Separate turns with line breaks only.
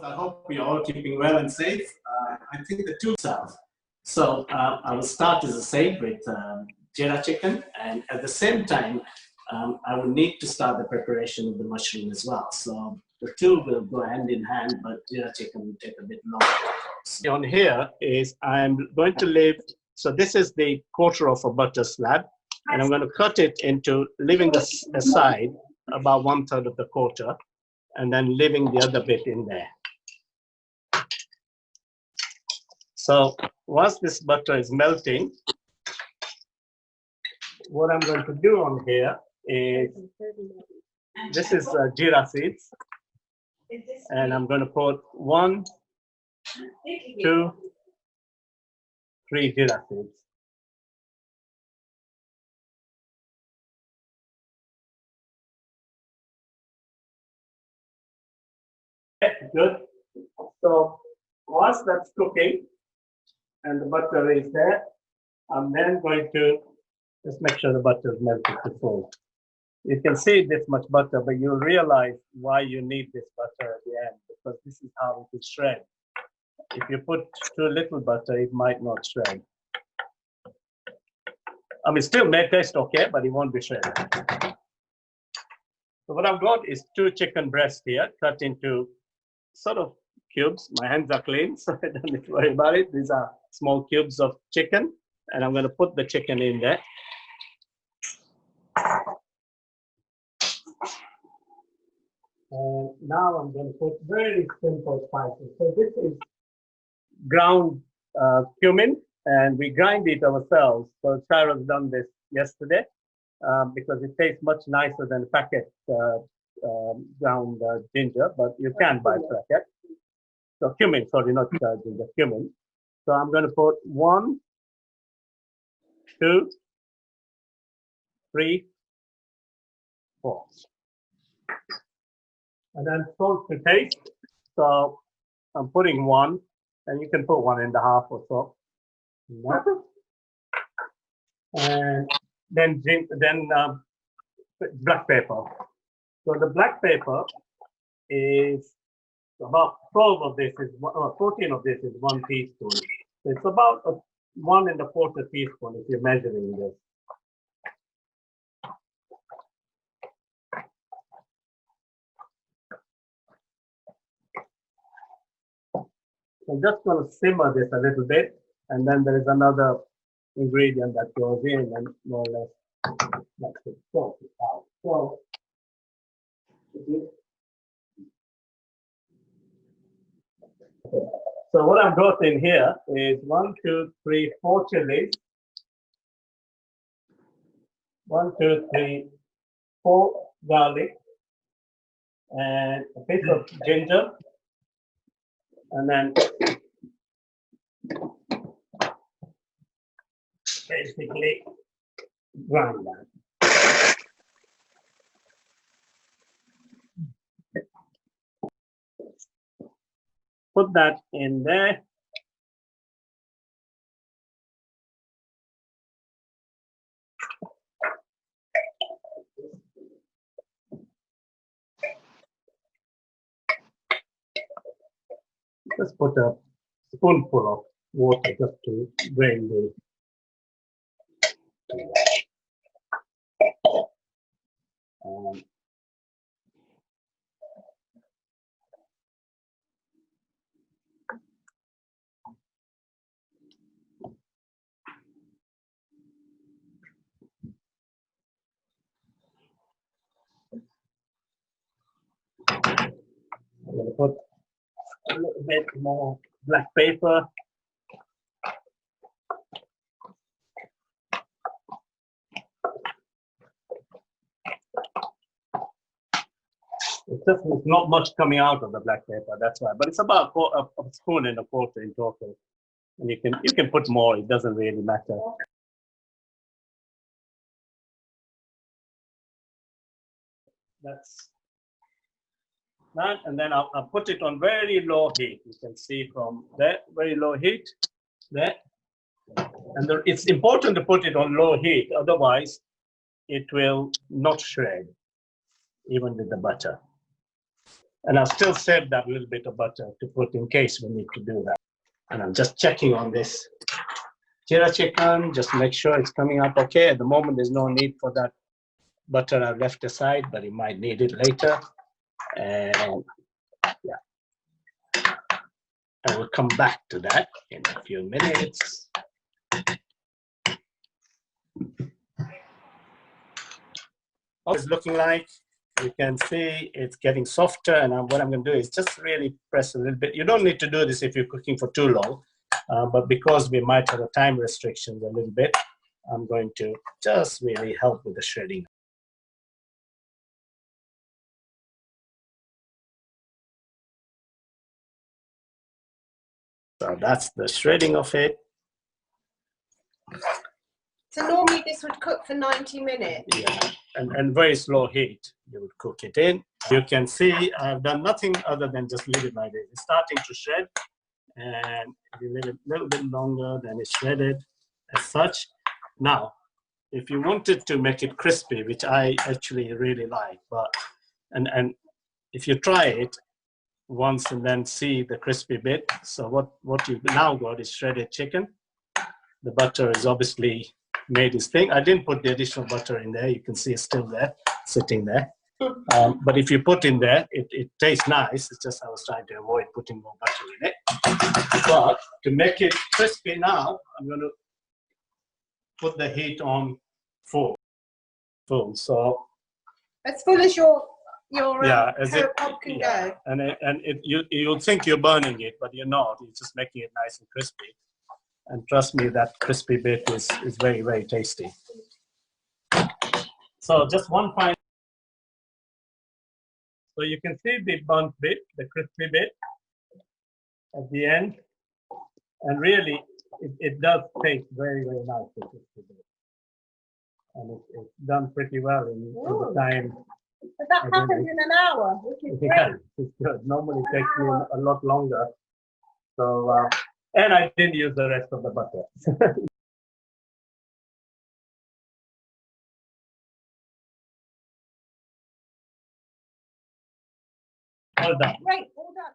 I hope you're all keeping well and safe. I think the two serve. So I will start, as I said, with Jeera chicken, and at the same time, I will need to start the preparation of the mushroom as well. So the two will go hand in hand, but Jeera chicken will take a bit longer. So on here is I'm going to leave. So this is the quarter of a butter slab, and I'm going to cut it into, leaving aside about 1/3 of the quarter, and then leaving the other bit in there. So once this butter is melting, what I'm going to do on here is, this is Jeera seeds, and I'm going to put 1, 2, 3 Jeera seeds. Good. So once that's cooking and the butter is there, I'm then going to just make sure the butter is melted to full. You can see this much butter, but you'll realize why you need this butter at the end, because this is how it will shred. If you put too little butter, it might not shred. I mean, still may taste okay, but it won't be shredded. So what I've got is 2 chicken breasts here, cut into sort of cubes. My hands are clean, so I don't need to worry about it. These are small cubes of chicken, and I'm going to put the chicken in there. And now I'm going to put very simple spices. So this is ground cumin, and we grind it ourselves. So Sarah's done this yesterday because it tastes much nicer than packet ground ginger, but you can buy packet. So cumin, sorry, not ginger, cumin. So I'm going to put 1, 2, 3, 4. And then salt to taste. So I'm putting 1, and you can put 1.5 or so. And then black pepper. So the black pepper is about 12 of this is 14 of this is 1 teaspoon. So it's about 1.25 teaspoon if you're measuring this. I'm just going to simmer this a little bit, and then there is another ingredient that goes in, and more or less like to sort it out. So what I've got in here is 1, 2, 3, 4 chilies. 1, 2, 3, 4 garlic, and a piece of ginger, and then basically grind that. Put that in there. Just put a spoonful of water just to drain the. I'm going to put a little bit more black pepper. It's not much coming out of the black pepper, that's why. But it's about a spoon and a quarter in total. And you can put more, it doesn't really matter. That's that, and then I'll put it on very low heat. You can see from there, very low heat, there. And it's important to put it on low heat, otherwise it will not shred, even with the butter. And I'll still save that little bit of butter to put in case we need to do that. And I'm just checking on this Jeera chicken, just make sure it's coming up okay. At the moment, there's no need for that butter I've left aside, but you might need it later. And yeah, I will come back to that in a few minutes. How it's looking like, you can see it's getting softer, and what I'm going to do is just really press a little bit. You don't need to do this if you're cooking for too long, but because we might have a time restrictions a little bit, I'm going to just really help with the shredding. So that's the shredding of it.
So normally this would cook for 90 minutes?
Yeah, and very slow heat, you would cook it in. You can see I've done nothing other than just leave it like this. It's starting to shred, and if you leave it a little bit longer, then it's shredded as such. Now, if you wanted to make it crispy, which I actually really like, but and if you try it once and then see the crispy bit, so what you've now got is shredded chicken. The butter is obviously made its thing. I didn't put the additional butter in there. You can see it's still there, sitting there. But if you put in there, it tastes nice. It's just I was trying to avoid putting more butter in it. But to make it crispy now, I'm going to put the heat on full. So
as full as your
as it
can go.
And you'll think you're burning it, but you're not. You're just making it nice and crispy. And trust me, that crispy bit is very, very tasty. So just one final. So you can see the burnt bit, the crispy bit at the end. And really, it does taste very, very nice, the crispy bit. And it's done pretty well in the time.
But that happens in an hour, which is great.
Yeah, it's good. Normally it takes me a lot longer. So, and I didn't use the rest of the butter. All done.
Great, all done.